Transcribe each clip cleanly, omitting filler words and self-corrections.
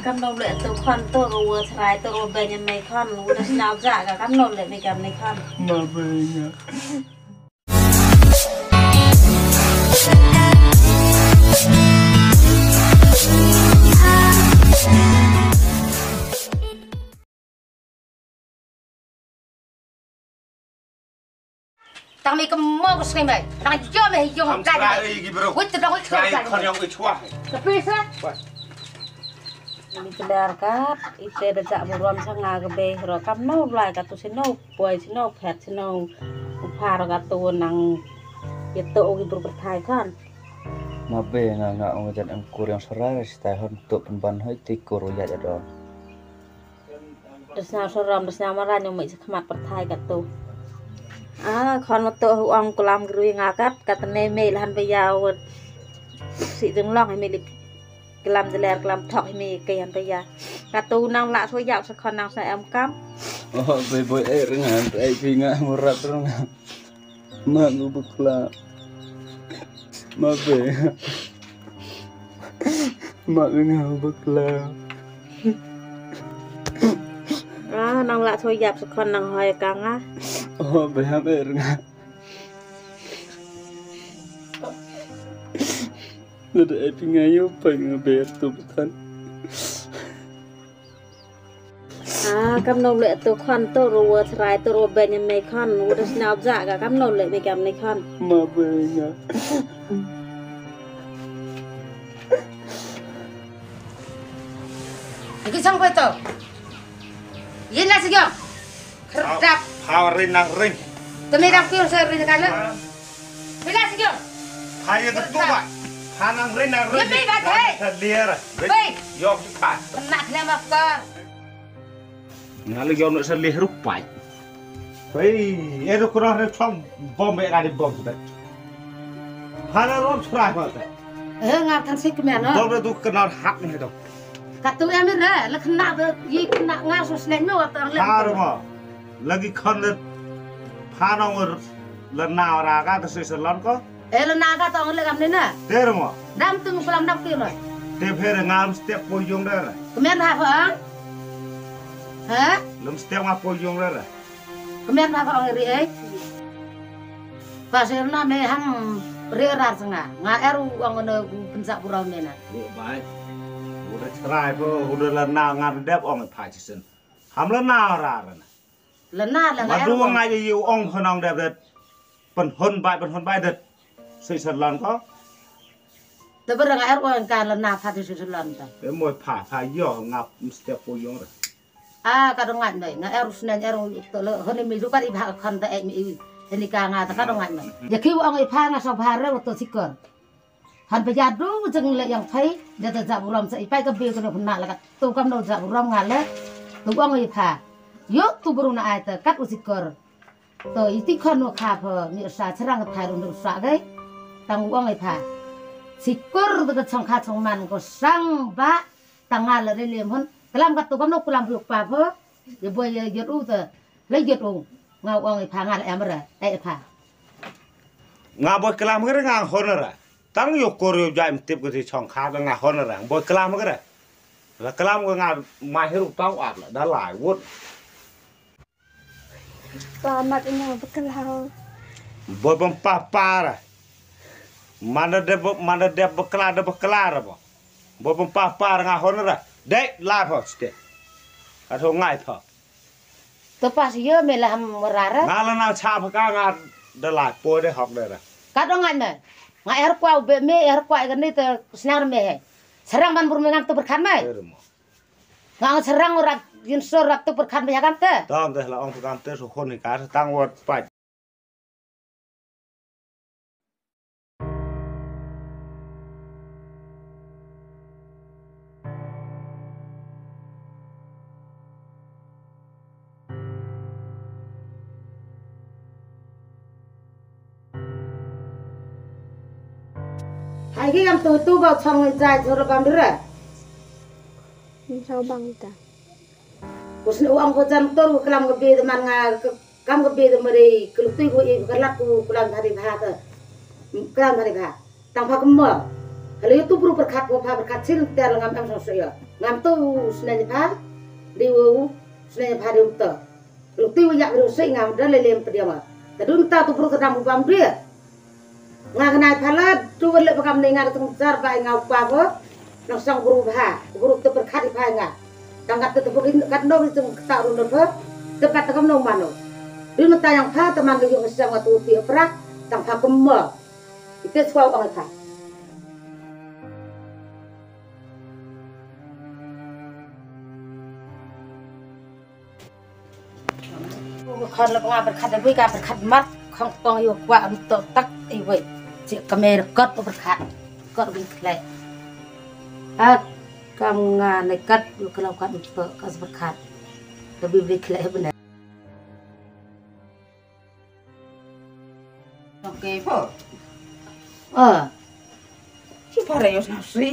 cam nâu lệ từ con tôi rồi trái tôi rồi về nhà mày con rồi nó nào dạ cả cam nâu lệ mày cầm này con mà về nhà tao mày cầm mơ của谁mày đang cho mày dùng cái này quýt từ đâu quýt cái này con yang itu ah tapi sa ini kedarkat itu ada jak buruan sanga kebe ro cam nâu lại cả tu seno boy seno pet seno upar cả tu nang itu gitu berthai kan mà về ngà ông dân em cô yang serai stai hon tu penban hoi ti koro ya jadon desna soram desna maran yang mai sekemat berthai cả tu con một tổ ông của làm người ngã cắt này mày làm bây giờ sĩ dừng lòng hay mày làm gì làm thọ hay mày cây ăn bây giờ cả tu năng lạ thôi dạo sẽ con năng sẽ em cắm về bơi ấy rừng hàn ấy phi ngã murat rừng mà ngủ bực là mà về mà ngủ bực là năng lạ thôi dạo sẽ con năng hoài căng á về ham ấy rừng hàn để phi ngã yêu phải ngã về tụt thân cam nâu lệ từ con tôi rồi trái tôi rồi về nhà mày con rồi nào dạ cả cam nâu lệ mày cầm này con mà về nhà cái xong vậy tao yên là gì không đạp power ring nang ring tao mày đạp kêu sao ring cái nữa mày là gì không hai yang itu pak hanang ring nang ring thật liar yok cepat nak nama kau ngalu yok nak selih rupai hei itu kurang recong bom mereka di bom sudah hanang rom serai banget ngap thằng xích mẹ nó bom itu kenal hak nih itu cả tụi em biết đấy là khăn nạp gì khăn nạp ngang xuống nén nữa tao lên Harma lagi kon hanang lần nào ra cái tôi sẽ lăn có lần nào cả tao lên làm nên nè terma đam từng làm đam kia rồi te phere ngam step pojong ra kemen apa hả lum step ngap pojong ra kemen apa orang ri ấy pasir na me hang ri-rar sanga nga eru ang ono pensak purau mena bộ bài udah cerai po udah lần nào ngam dep ong phai chisen ham lần nào ra rồi lần nào là mà đua ngay yêu ong khonong đẹp đẹp phần hôn bài đẹp xây sân lần có tapi orang air orang kan lena hati susulan ta. cái môi phá gió ngập step pojong rồi Kadang ngat dai na air sunan air to le hone mi rukat i bha khan ta mi ini ka nga ta kadang ngat mai ya ki ang i pha nga so pha re to sikor han pa ya du jeng le yang phai de ta ja buram sa i pai ka be ko na la ka tu kam no ja buram nga le tu ang i pha yo tu buru na ai ta kat u sikor to i ti khon no kha pho mi sa charang ka thai ru sa gai tang ang i pha sikor de chong kha chong man ko sang ba tangal le lem hon kelam kat tu kam no kelam luk pa pho ye boy ye u ta le ye u ngau ang i pha nga le amra ai pha ngà bôi kelam cái ngang hôn rồi tăng yok korio jai mtip cái chong khá là ngà hôn rồi bôi kelam cái này là kelam cái ngà mai hết tao ạt là đã lại vuốt Selamat ini berkelau. bôi bom pa rồi mana dep bekela rồi bôi bom pa ngà hôn rồi đấy lại thôi chứ à thôi ngay thôi to pas ye me la rara ngà là nào cha phải cả ngà đã lại bôi để học đây rồi kadang ngan me nga er kwa be me er kwa gani te snar me serang ban bur me ngam to berkhan mai nga serang ora yin so rak to berkhan me kan te tao đây là ông phải làm tới số khôn thì cá tăng vật phải hai cái ngam tu vào trong dài cho bam được rồi Sao băng ta? Kus nu ang ko jan to kelam ke be man nga kam ke be mari keluk tu ko i kalak ku kelam hari bha ta kelam hari bha tang pha kem mo kalau itu perlu berkat sil ter ngam am so ngam tu senai pha diu senai pha diu to lu tu ya diu sei ngam da le lem dia ma ta dun ta tu pro ta bam dia nga kanai pha la tu le pakam nei nga tu jar bai ngau pa bo nang sang guru tu berkhat di pha nga tang kat tu kat no tu ta ru no pha tu kat kam no mano dun ta yang pha ta man ge sang tu pi pra tang pha kum mo itu swau ang phaคนละงานเป็นขัดด้วยการเป็นขัดมัดของตองอยู่กว่ามีตัวตักไอ้เว้ยเจ้ากระเมรกัดตัวเป็นขัดกัดวิ่งเลยกำงานในกัดอยู่กับเรากัดอยู่ตัวกัดเป็นขัดแต่วิ่งเลยให้เป็นไงโอเคพ่อที่พอเราอยู่สนามสี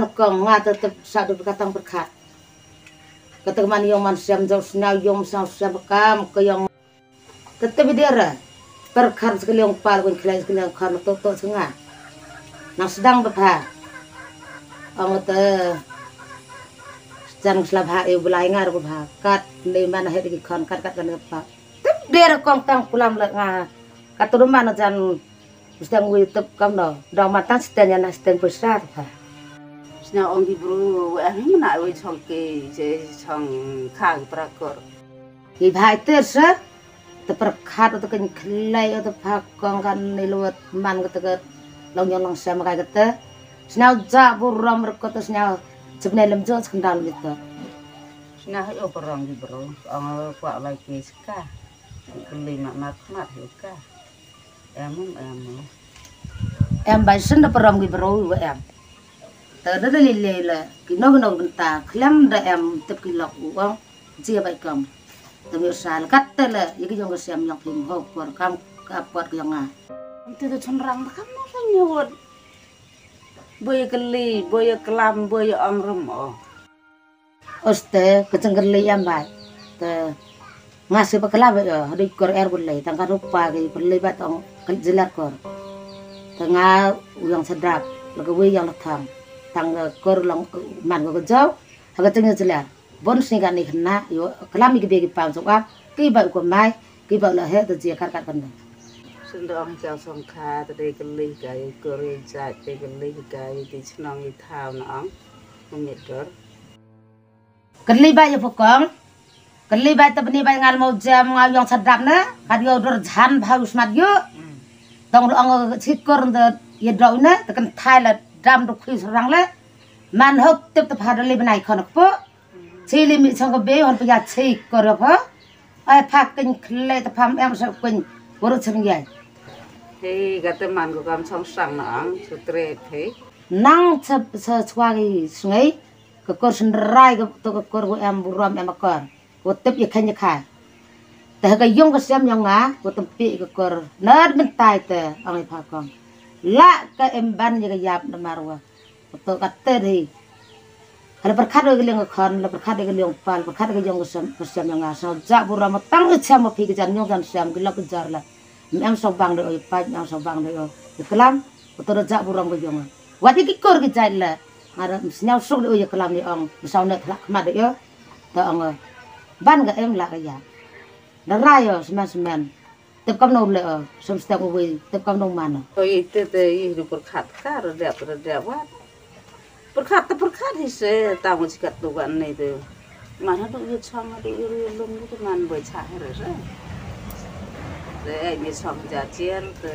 นกงานจะสาวดูเป็นกระตังเป็นขัดkata man yang man siam jauh senau yang sang siam kam ke yang tetapi dia perkar sekali yang pal pun kelai sekali yang kan toto sengah nang sedang berpa orang tu sedang selabha belai ngar berpa kat di mana hari di kan kat kan berpa dia kong tang pulang lek ngah kata rumah na jan sedang witep kam do dong matang sedangnya na sedang besar berpa nhà ông đi bru em nãy với chồng kì chế chồng khang prakor thì bài tết á tập prakhat atau kan klay atau pakong kan niluat man kata long yang long sama kayak kata senau ja buram rekota senau sebenarnya lemjo skandal gitu senau yo perang di bru ông quạ lagi ska keli mat juga em bài sinh đã perang di bru với em tớ đã lì là cái nó ta khám ra em tập cái lọc uống chia bài cầm tớ miêu xài cắt tớ là những cái dòng cái xem lọc hình hộp còn cam cặp quạt cái dòng từ chọn răng khám nó rất nhiều bơi cái ly bơi cái lam bơi ông rùm oste cái chân cái ly em bài tớ ngasih pakai lah vậy đi cor air boleh tangkap rupa cái boleh bat ông cái jelat cor tengah yang sedap lagu yang lethang tang kor long man ko jaw ha ting jela bon sni kan ni khna yo klam ki be ki pam so ka ki ba ko mai ki ba la he to je kar kanซึ่งดองเจ้าสงคาตะเดกลีกายกเรจาเตกลีกายติชนองอีทาวน้องมันเม็ดกอ kan li ba yo pokong kan li ba ta bani ba ngal mau jam ngal yang sadap na kad yo dor jan bhaus mat yo tong ong chikor nda ye dro na ta kan thai la dam do khis rang le man hok tep ta phad le banai khon po chi li mi chong ko be hon pa ya chi ko ro pho ai phak kin khle ta pham em sa kin bo ro chang yai thì cái tên man của con song sang nó sụt trệ thế nang chap sa chwa gi sungai ko ko sin rai ko to ko ko em bu ram em ko ko tep ye khan ye khai ta ka yong ko sem yong nga ko tam pi ko ko nat min tai te ang ai pha kon la ka em ban ye ka yap na marwa ko to ka te ri hala perkhat ke liang khon la perkhat ke liang pal perkhat ke yong ko sem yong nga sa ja bu ram tang cham pi ke jan yong jan sem ke la ke jar la em so bang de oi pa em so bang de oi kelam ko to ja bu ram ke yong wa ti ki kor ke jai la ngara nhau sok de oi kelam ni ong sau ne thak ma de yo to ong ban ga em la ka ya da ra yo semen tập cầm nông lệ xong sẽ có về tập cầm nông màn tôi từ từ đi perkhat cả rồi đẹp quá perkhat thì sẽ tao một cái tụกันnày từ mà nó được xong nó được luôn cái màn buổi sáng rồi đấy mình xong giờ chia từ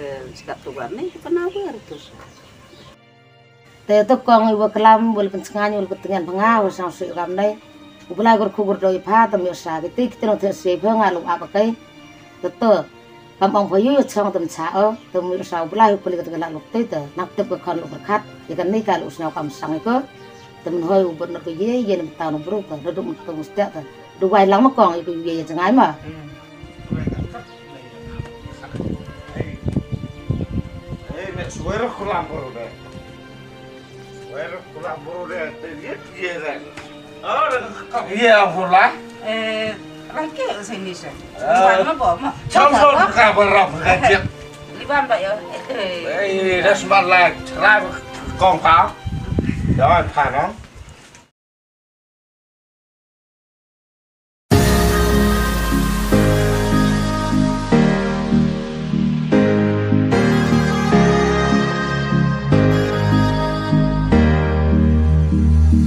cái tụกันnày cái nào vậy rồi tê tập con người kelam boleh pencengan boleh pentingan pengawas sang sự làm đây mulai berkubur doi pha tam sa cái tích nó thể sẽ phương ngài lục áp cái tơ kampung bayu chong tem chao tem sao bulai puli kata galak luk te nak te bekon luk berkat ikan ni kalau usnau kam sang iko tem hoi ubon nak ye ye nam tau no bro ta duduk tu mesti ta du wai lang makong iku ye jangai ma nek suara kulam bro deh suara kulam bro deh ye deh iya pula lagi ke sini sih mana bawa trong số cả bờ rộng cái chuyện đi ban vậy đây đất mặt là ra con pháo đó anh phản nó